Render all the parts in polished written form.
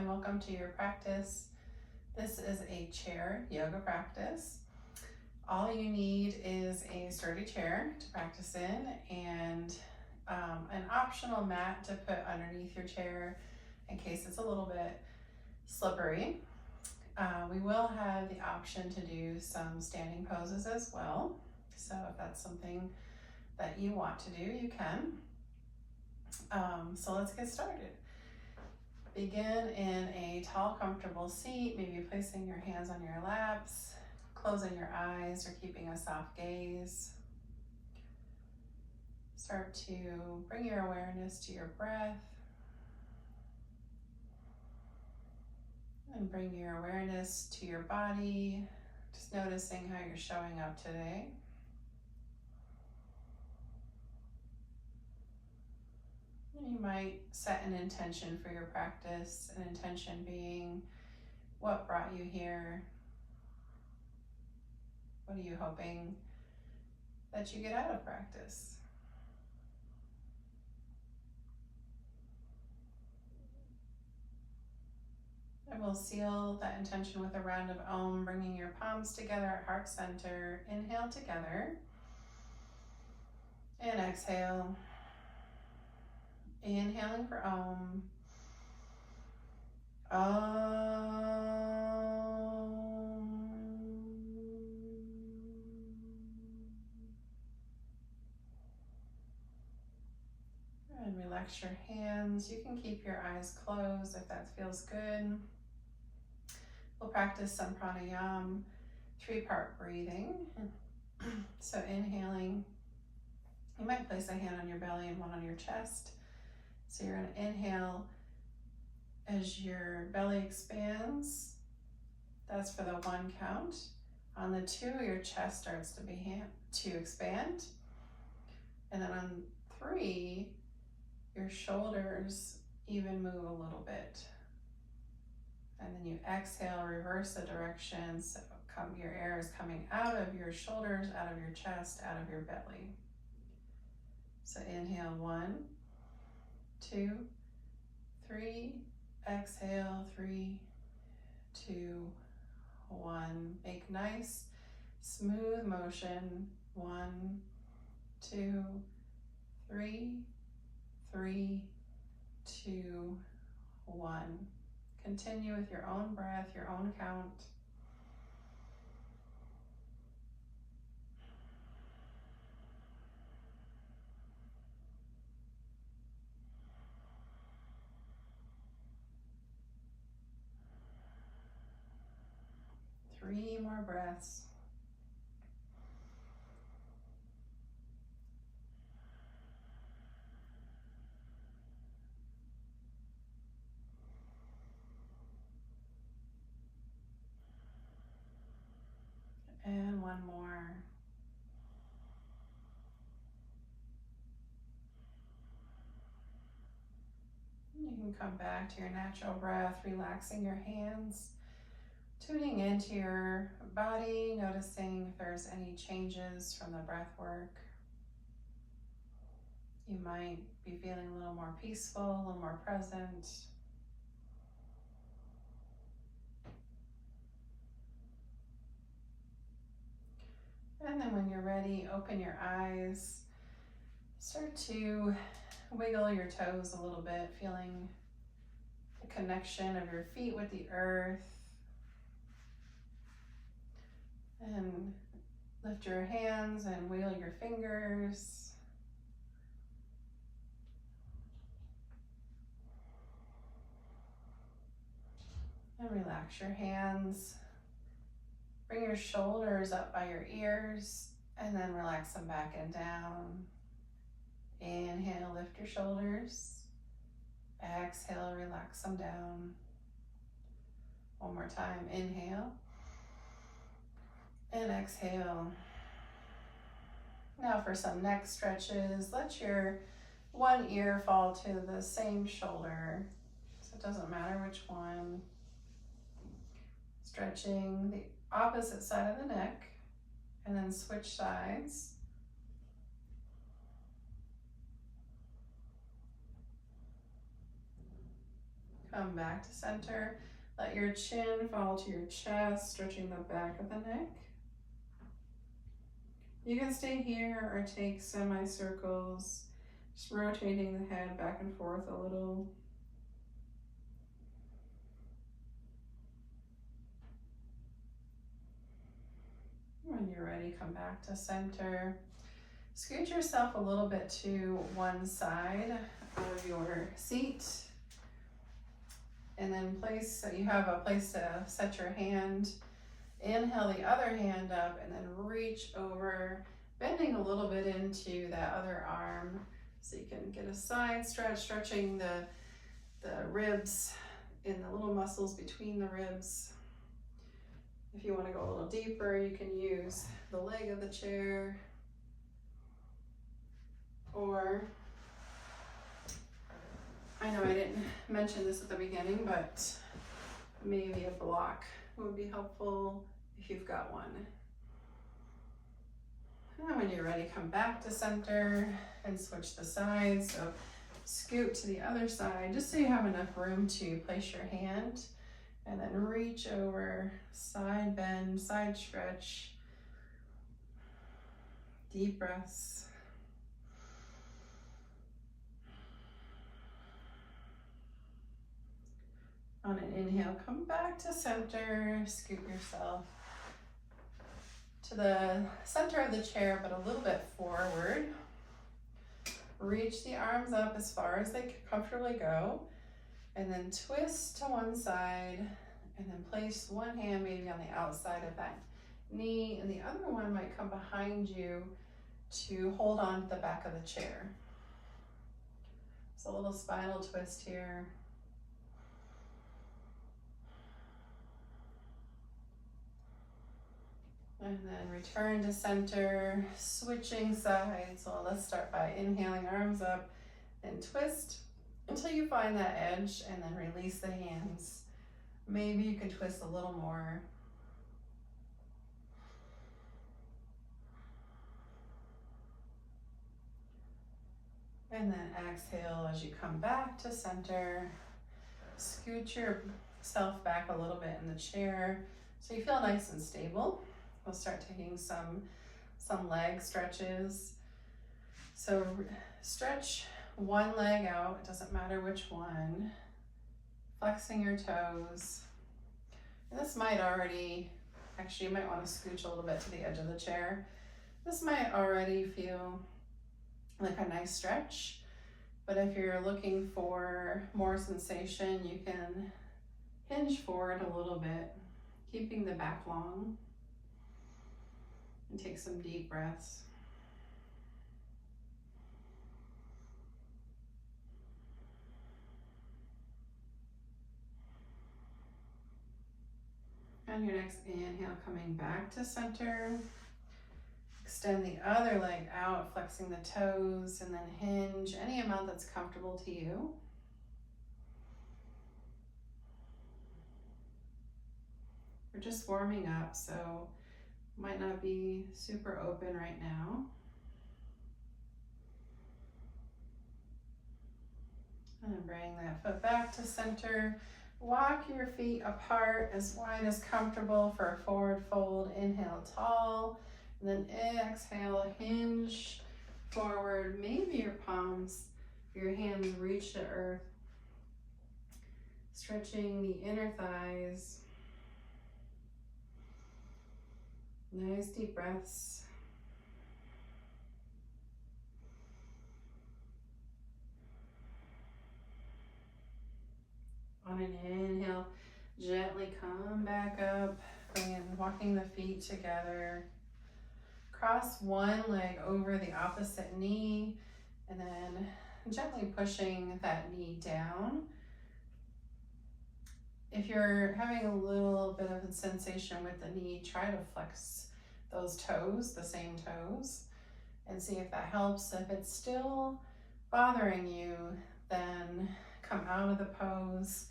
and welcome to your practice. This is a chair yoga practice. All you need is a sturdy chair to practice in and an optional mat to put underneath your chair in case it's a little bit slippery. We will have the option to do some standing poses as well. So if that's something that you want to do, you can. So let's get started. Begin in a tall, comfortable seat, maybe placing your hands on your laps, closing your eyes or keeping a soft gaze. Start to bring your awareness to your breath and bring your awareness to your body, just noticing how you're showing up today. And you might set an intention for your practice, an intention being what brought you here. What are you hoping that you get out of practice? And we'll seal that intention with a round of Om, bringing your palms together at heart center. Inhale together and exhale. Inhaling for Om. Om. And relax your hands. You can keep your eyes closed if that feels good. We'll practice some pranayama, 3-part breathing. So inhaling, you might place a hand on your belly and one on your chest. So you're going to inhale as your belly expands. That's for the 1 count. On the 2, your chest starts to expand. And then on 3, your shoulders even move a little bit. And then you exhale, reverse the direction. So your air is coming out of your shoulders, out of your chest, out of your belly. So inhale 1, 2, 3. Exhale 3, 2, 1. Make nice, smooth motion. 1, 2, 3, 3, 2, 1. Continue with your own breath, your own count. Three more breaths. And 1 more. You can come back to your natural breath, relaxing your hands, tuning into your body, noticing if there's any changes from the breath work. You might be feeling a little more peaceful, a little more present. And then when you're ready, open your eyes. Start to wiggle your toes a little bit, feeling the connection of your feet with the earth. And lift your hands and wiggle your fingers. And relax your hands. Bring your shoulders up by your ears and then relax them back and down. Inhale, lift your shoulders. Exhale, relax them down. One more time, inhale. And exhale. Now for some neck stretches, let your one ear fall to the same shoulder. So it doesn't matter which one. Stretching the opposite side of the neck and then switch sides. Come back to center. Let your chin fall to your chest, stretching the back of the neck. You can stay here or take semicircles, just rotating the head back and forth a little. When you're ready, come back to center. Scoot yourself a little bit to one side of your seat. And then place, so you have a place to set your hand. Inhale the other hand up and then reach over, bending a little bit into that other arm so you can get a side stretch, stretching the ribs and the little muscles between the ribs. If you want to go a little deeper, you can use the leg of the chair, or I know I didn't mention this at the beginning, but maybe a block would be helpful if you've got one. And when you're ready, come back to center and switch the sides. So scoot to the other side, just so you have enough room to place your hand, and then reach over, side bend, side stretch, deep breaths. On an inhale, come back to center, scoot yourself to the center of the chair, but a little bit forward. Reach the arms up as far as they can comfortably go, and then twist to one side, and then place one hand maybe on the outside of that knee, and the other one might come behind you to hold on to the back of the chair. So a little spinal twist here. And then return to center, switching sides. So let's start by inhaling, arms up, and twist until you find that edge, and then release the hands. Maybe you can twist a little more. And then exhale as you come back to center. Scoot yourself back a little bit in the chair so you feel nice and stable. We'll start taking some leg stretches. So stretch one leg out, it doesn't matter which one. Flexing your toes. And this might already, actually you might want to scooch a little bit to the edge of the chair. This might already feel like a nice stretch, but if you're looking for more sensation, you can hinge forward a little bit, keeping the back long. And take some deep breaths. On your next inhale, coming back to center. Extend the other leg out, flexing the toes, and then hinge any amount that's comfortable to you. We're just warming up, so might not be super open right now. And then bring that foot back to center. Walk your feet apart as wide as comfortable for a forward fold. Inhale, tall. And then exhale, hinge forward. Maybe your palms, your hands reach to earth. Stretching the inner thighs. Nice deep breaths. On an inhale, gently come back up, walking the feet together. Cross one leg over the opposite knee, and then gently pushing that knee down. If you're having a little bit of a sensation with the knee, try to flex those toes, the same toes, and see if that helps. If it's still bothering you, then come out of the pose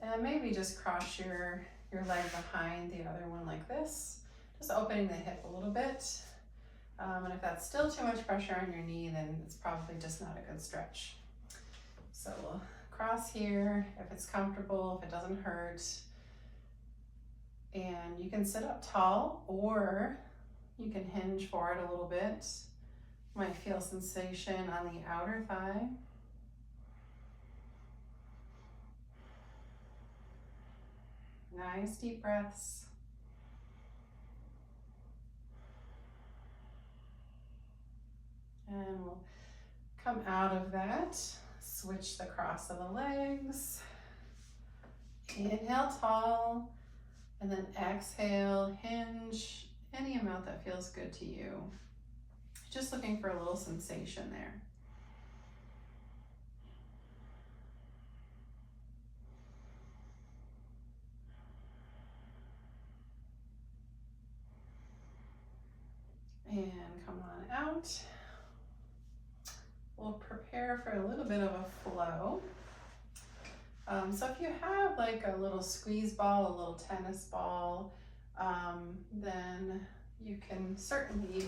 and maybe just cross your leg behind the other one like this, just opening the hip a little bit. And if that's still too much pressure on your knee, then it's probably just not a good stretch. So we'll across here if it's comfortable, if it doesn't hurt. And you can sit up tall or you can hinge forward a little bit. You might feel sensation on the outer thigh. Nice deep breaths. And we'll come out of that, switch the cross of the legs. Inhale tall, and then exhale, hinge, any amount that feels good to you. Just looking for a little sensation there. And come on out. We'll prepare for a little bit of a flow. So if you have like a little squeeze ball, a little tennis ball, then you can certainly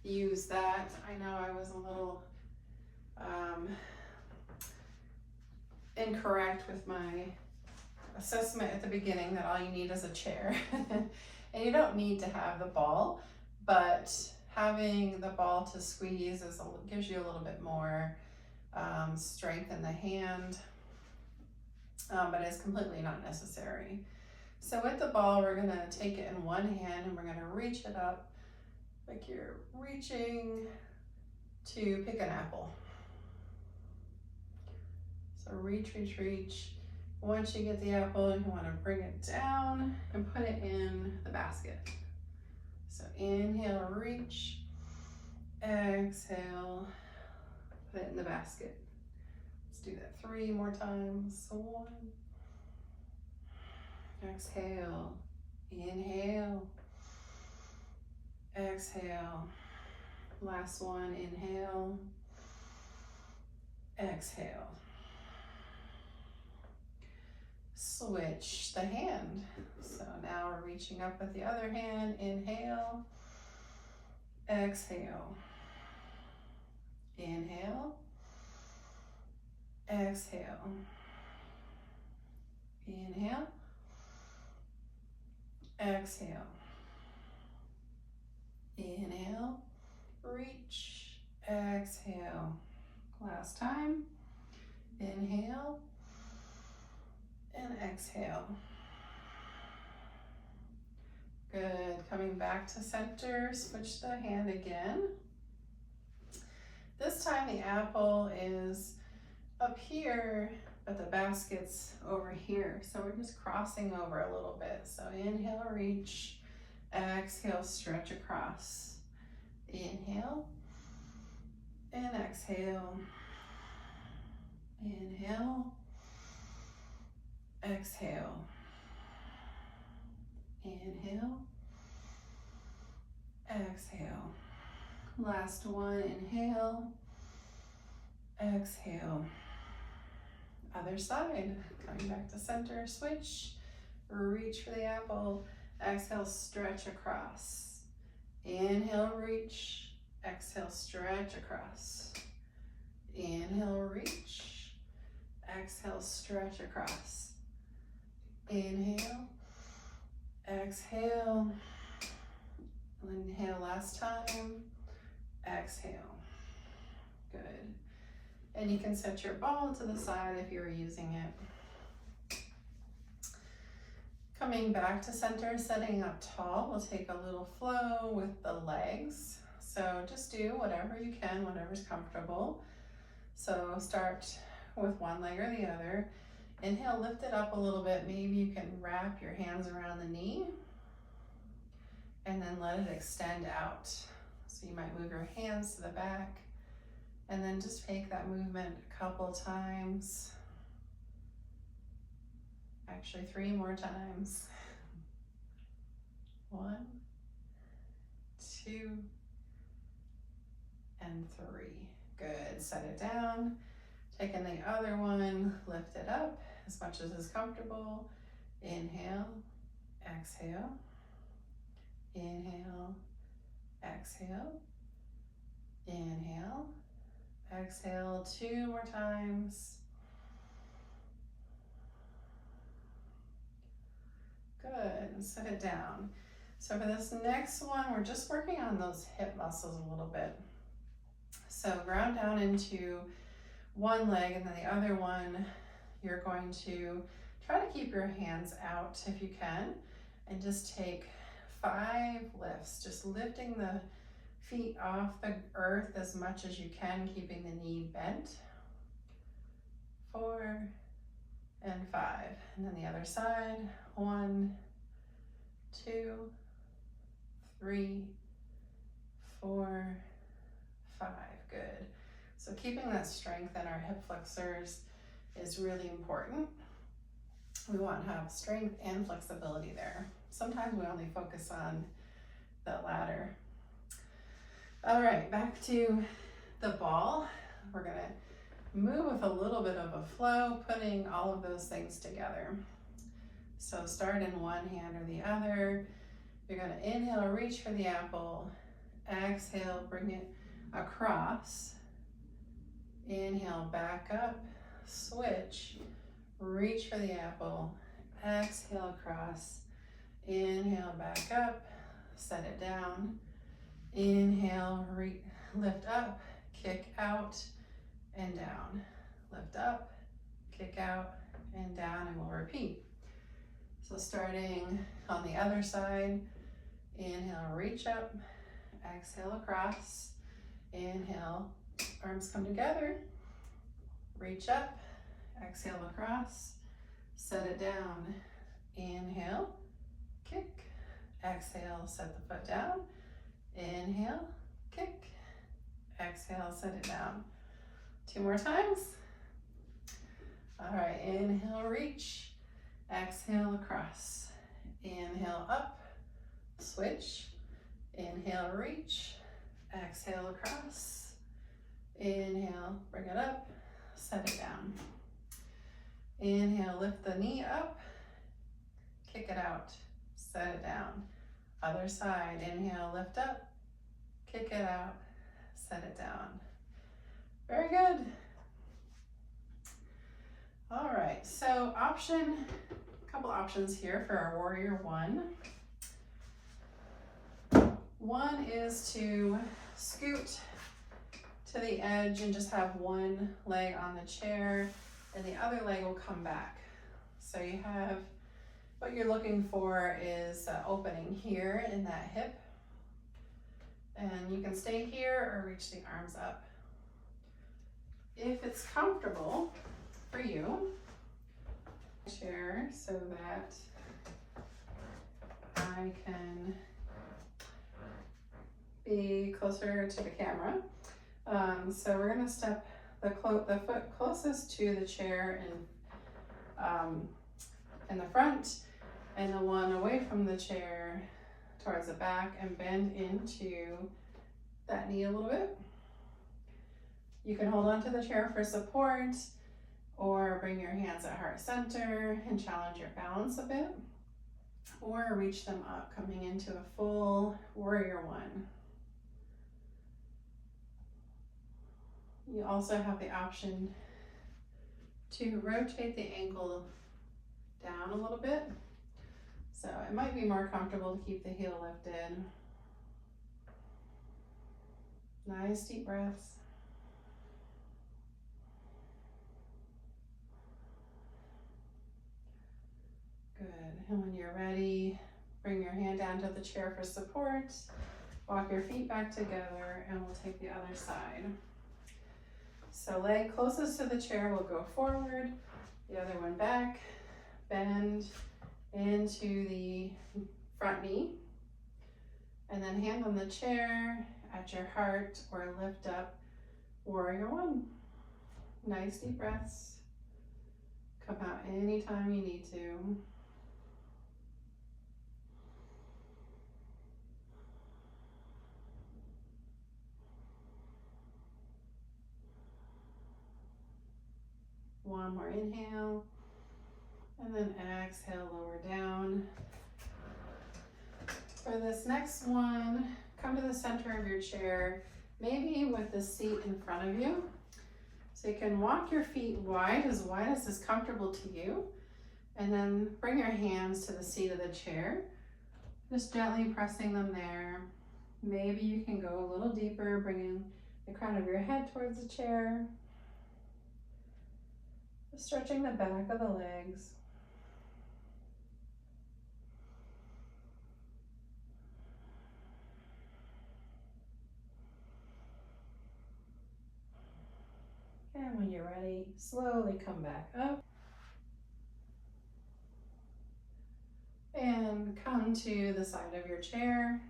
use that. I know I was a little incorrect with my assessment at the beginning that all you need is a chair. And you don't need to have the ball, but having the ball to squeeze gives you a little bit more strength in the hand, but it's completely not necessary. So with the ball, we're gonna take it in one hand and we're gonna reach it up like you're reaching to pick an apple. So reach, reach, reach. Once you get the apple, you wanna bring it down and put it in the basket. So inhale, reach, exhale, put it in the basket. Let's do that 3 more times. So 1, exhale, inhale, exhale. Last one, inhale, exhale. Switch the hand. So now we're reaching up with the other hand. Inhale, exhale, inhale, exhale, inhale, exhale, inhale, reach, exhale. Last time, inhale, and exhale. Good, coming back to center, switch the hand again. This time the apple is up here, but the basket's over here. So we're just crossing over a little bit. So inhale, reach, exhale, stretch across. Inhale, and exhale. Inhale, exhale, inhale, exhale. Last one, inhale, exhale. Other side, coming back to center, switch, reach for the apple, exhale, stretch across. Inhale, reach, exhale, stretch across. Inhale, reach, exhale, stretch across. Inhale, exhale, inhale last time, exhale. Good. And you can set your ball to the side if you're using it. Coming back to center, setting up tall, we'll take a little flow with the legs. So just do whatever you can, whatever's comfortable. So start with one leg or the other. Inhale, lift it up a little bit. Maybe you can wrap your hands around the knee and then let it extend out. So you might move your hands to the back and then just take that movement a couple times. Actually, 3 more times. 1, 2, and 3. Good, set it down. Taking the other one, lift it up as much as is comfortable. Inhale, exhale, inhale, exhale, inhale, exhale. 2 more times. and set it down. So for this next one, we're just working on those hip muscles a little bit. So ground down into one leg, and then the other one, you're going to try to keep your hands out if you can, and just take 5 lifts, just lifting the feet off the earth as much as you can, keeping the knee bent. 4 and 5. And then the other side. 1, 2, 3, 4, 5. Good. So keeping that strength in our hip flexors is really important. We want to have strength and flexibility there. Sometimes we only focus on the latter. All right, back to the ball. We're going to move with a little bit of a flow, putting all of those things together. So start in one hand or the other. You're going to inhale, reach for the apple. Exhale, bring it across. Inhale, back up, switch, reach for the apple. Exhale, across. Inhale, back up, set it down. Inhale, lift up, kick out and down. Lift up, kick out and down, and we'll repeat. So starting on the other side, inhale, reach up, exhale, across. Inhale, arms come together, reach up, exhale, across, set it down. Inhale, kick, exhale, set the foot down. Inhale, kick, exhale, set it down. 2 more times. All right, inhale, reach, exhale, across. Inhale, up, switch. Inhale, reach, exhale, across. Inhale, bring it up, set it down. Inhale, lift the knee up, kick it out, set it down. Other side, inhale, lift up, kick it out, set it down. Very good. All right, so a couple options here for our warrior one. One is to scoot to the edge and just have one leg on the chair, and the other leg will come back. So you have, what you're looking for is an opening here in that hip. And you can stay here or reach the arms up. If it's comfortable for you, chair so that I can be closer to the camera. So we're going to step the foot closest to the chair in the front, and the one away from the chair towards the back, and bend into that knee a little bit. You can hold onto the chair for support, or bring your hands at heart center and challenge your balance a bit, or reach them up, coming into a full warrior one. You also have the option to rotate the ankle down a little bit. So it might be more comfortable to keep the heel lifted. Nice deep breaths. Good. And when you're ready, bring your hand down to the chair for support. Walk your feet back together, and we'll take the other side. So leg closest to the chair will go forward, the other one back, bend into the front knee, and then hand on the chair at your heart, or lift up, warrior one. Nice deep breaths. Come out anytime you need to. One more inhale, and then exhale, lower down. For this next one, come to the center of your chair, maybe with the seat in front of you. So you can walk your feet wide as is comfortable to you. And then bring your hands to the seat of the chair, just gently pressing them there. Maybe you can go a little deeper, bringing the crown of your head towards the chair. Just stretching the back of the legs. And when you're ready, slowly come back up. And come to the side of your chair.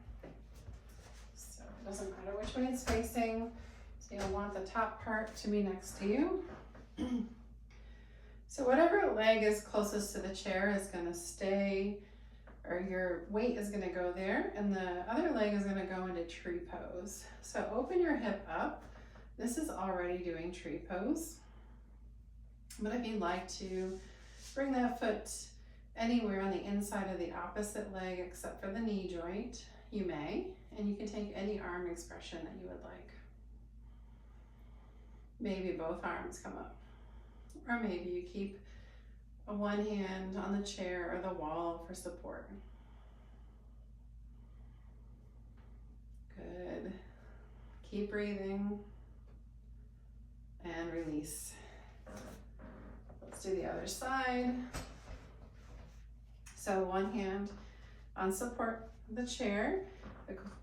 So it doesn't matter which way it's facing. So you'll want the top part to be next to you. So whatever leg is closest to the chair is going to stay, or your weight is going to go there, and the other leg is going to go into tree pose. So open your hip up. This is already doing tree pose. But if you'd like to bring that foot anywhere on the inside of the opposite leg except for the knee joint, you may, and you can take any arm expression that you would like. Maybe both arms come up, or maybe you keep one hand on the chair or the wall for support. Good. Keep breathing and release. Let's do the other side. So one hand on support the chair.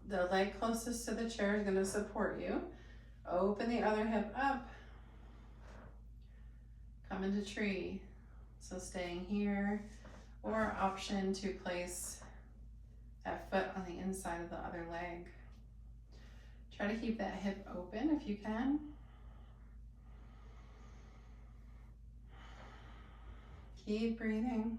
The leg closest to the chair is going to support you. Open the other hip up. Come into tree. So staying here, or option to place that foot on the inside of the other leg. Try to keep that hip open if you can. Keep breathing.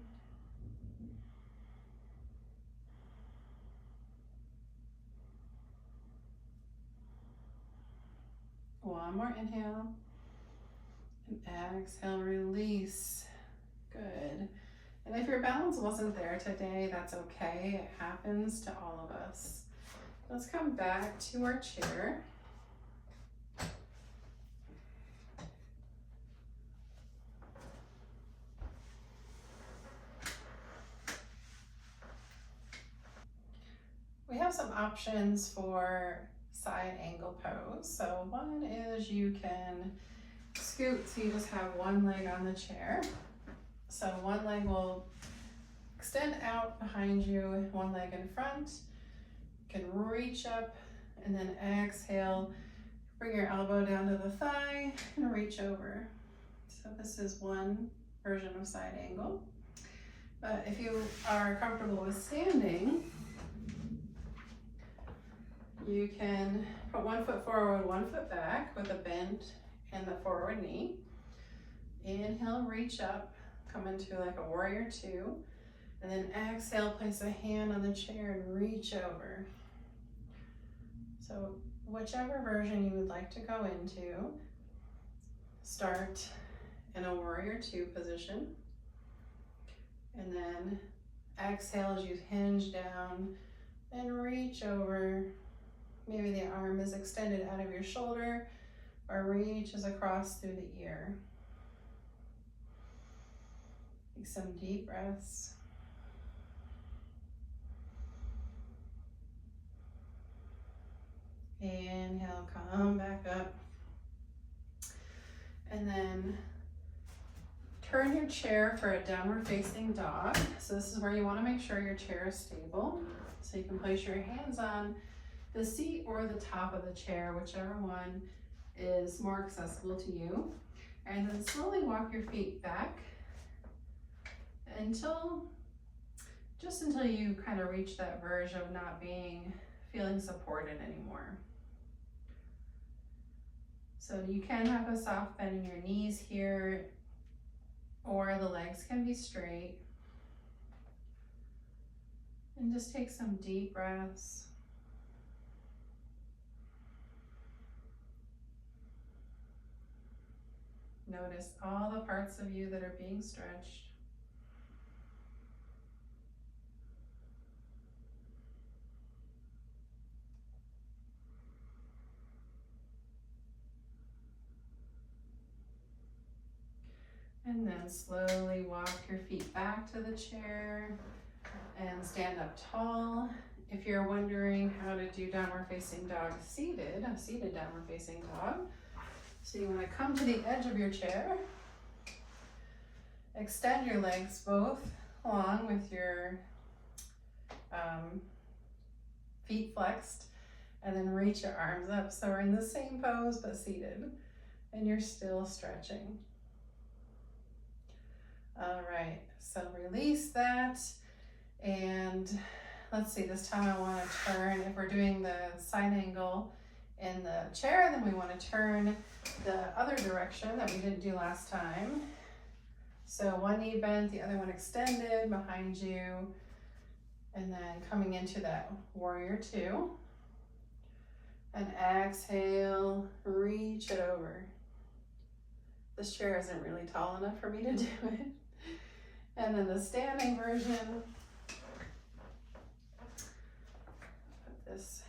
One more inhale. And exhale, release. Good. And if your balance wasn't there today, that's okay. It happens to all of us. Let's come back to our chair. We have some options for side angle pose. So one is you can scoot, so you just have one leg on the chair. So one leg will extend out behind you, one leg in front. You can reach up and then exhale. Bring your elbow down to the thigh and reach over. So this is one version of side angle. But if you are comfortable with standing, you can put one foot forward, one foot back with a bend in the forward knee. Inhale, reach up, come into like a warrior two. And then exhale, place a hand on the chair and reach over. So whichever version you would like to go into, start in a warrior two position. And then exhale as you hinge down and reach over. Maybe the arm is extended out of your shoulder or reaches across through the ear. Take some deep breaths. Inhale, come back up. And then turn your chair for a downward facing dog. So this is where you want to make sure your chair is stable. So you can place your hands on the seat or the top of the chair, whichever one is more accessible to you. And then slowly walk your feet back until you kind of reach that verge of not feeling supported anymore. So you can have a soft bend in your knees here, or the legs can be straight. And just take some deep breaths. Notice all the parts of you that are being stretched. And then slowly walk your feet back to the chair and stand up tall. If you're wondering how to do downward facing dog seated, a seated downward facing dog, so you want to come to the edge of your chair, extend your legs both along with your feet flexed, and then reach your arms up. So we're in the same pose but seated, and you're still stretching. All right, so release that, and let's see, this time I want to turn, if we're doing the side angle in the chair, then we want to turn the other direction that we didn't do last time. So one knee bent, the other one extended behind you, and then coming into that warrior two. And exhale, reach it over. This chair isn't really tall enough for me to do it. And then the standing version. Put this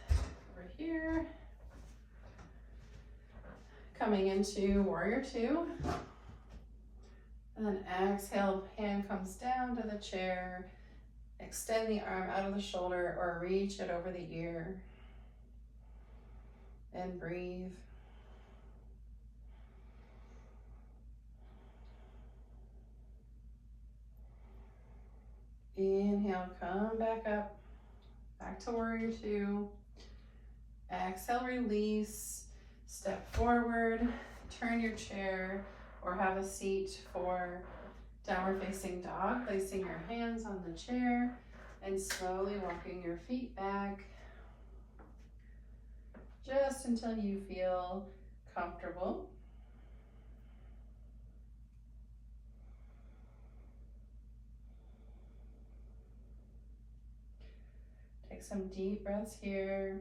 over here. Coming into warrior two. And then exhale, hand comes down to the chair. Extend the arm out of the shoulder or reach it over the ear. And breathe. Inhale, come back up, back to warrior two. Exhale, release, step forward, turn your chair or have a seat for downward facing dog, placing your hands on the chair and slowly walking your feet back just until you feel comfortable. Take some deep breaths here.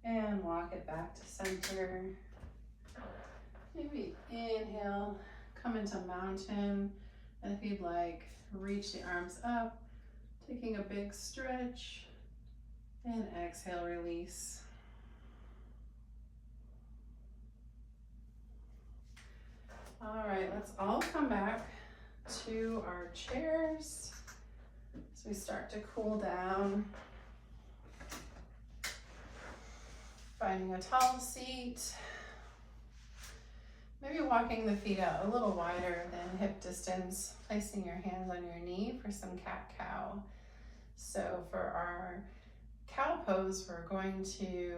And walk it back to center. Maybe inhale, come into mountain. And if you'd like, reach the arms up, taking a big stretch. And exhale, release. All right, let's all come back to our chairs as we start to cool down. Finding a tall seat. Maybe walking the feet out a little wider than hip distance, placing your hands on your knee for some cat-cow. So for our cow pose, we're going to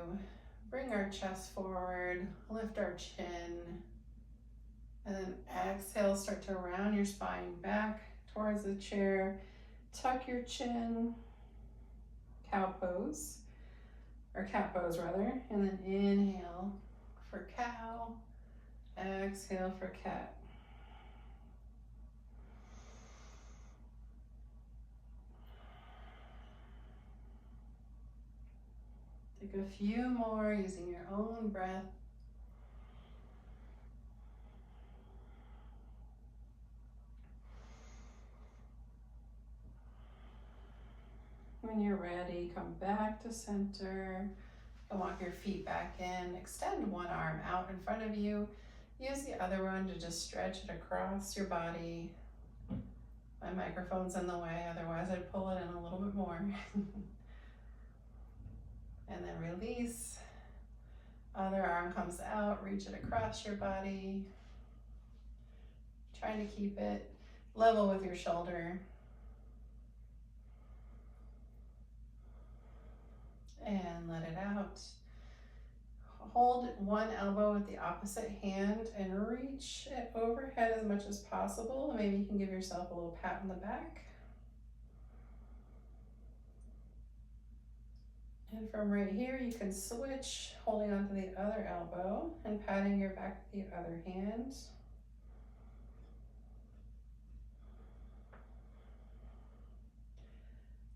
bring our chest forward, lift our chin, and then exhale, start to round your spine back towards the chair. Tuck your chin, cow pose, or cat pose rather, and then inhale for cow, exhale for cat. Take a few more using your own breath. When you're ready, come back to center and walk your feet back in. Extend one arm out in front of you. Use the other one to just stretch it across your body. My microphone's in the way, otherwise I'd pull it in a little bit more. And then release. Other arm comes out, reach it across your body. Trying to keep it level with your shoulder. And let it out. Hold one elbow with the opposite hand and reach it overhead as much as possible. Maybe you can give yourself a little pat on the back. And from right here, you can switch, holding onto the other elbow and patting your back with the other hand.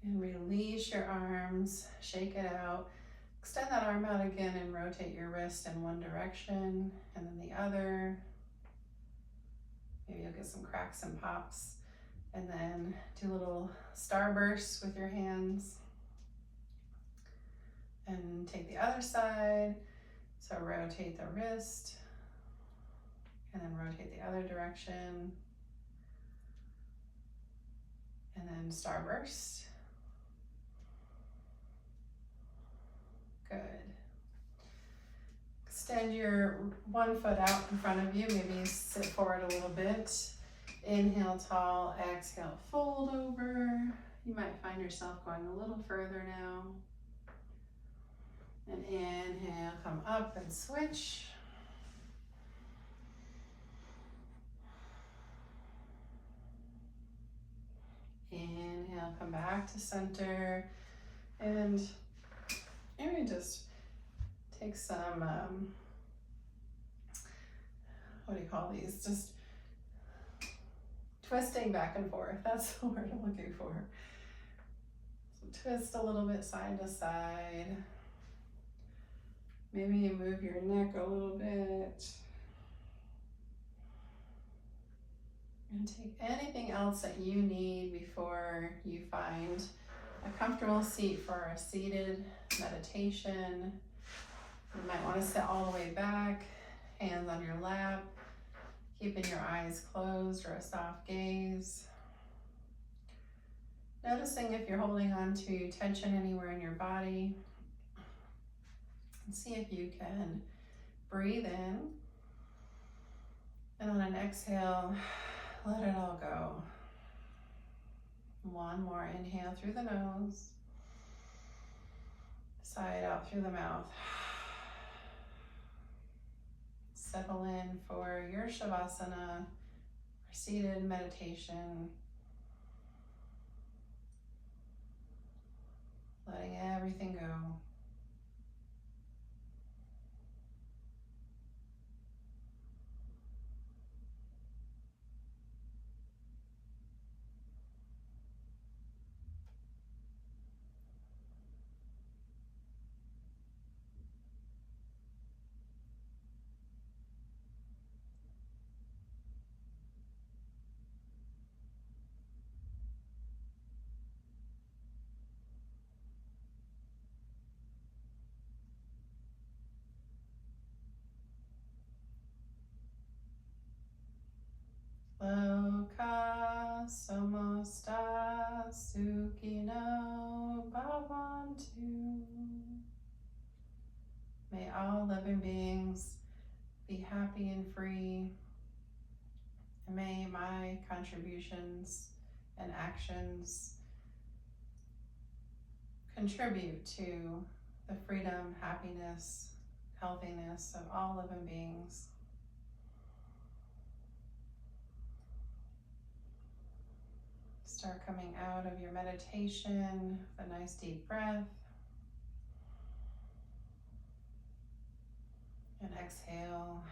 And release your arms, shake it out. Extend that arm out again and rotate your wrist in one direction and then the other. Maybe you'll get some cracks and pops. And then do little starbursts with your hands. And take the other side. So rotate the wrist and then rotate the other direction. And then starburst. Good. Extend your one foot out in front of you. Maybe sit forward a little bit. Inhale tall, exhale fold over. You might find yourself going a little further now. And inhale, come up and switch. Inhale, come back to center. And maybe just take some, what do you call these? Just twisting back and forth. That's the word I'm looking for. So twist a little bit side to side. Maybe you move your neck a little bit. And take anything else that you need before you find a comfortable seat for a seated meditation. You might want to sit all the way back, hands on your lap, keeping your eyes closed or a soft gaze. Noticing if you're holding on to tension anywhere in your body. And see if you can breathe in. And on an exhale, let it all go. One more inhale through the nose. Sigh out through the mouth. Settle in for your Shavasana, or seated meditation. Letting everything go. Loka samasta sukhino bhavantu. May all living beings be happy and free. And may my contributions and actions contribute to the freedom, happiness, healthiness of all living beings. Start coming out of your meditation with a nice deep breath. And exhale.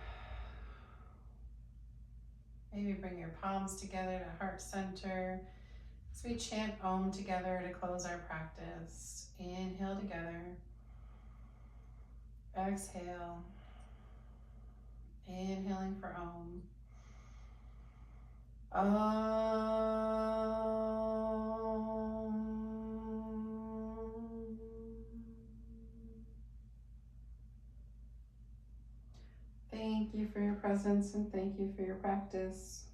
Maybe bring your palms together to heart center. As we chant Om together to close our practice. Inhale together. Exhale. Inhaling for Om. Thank you for your presence and thank you for your practice.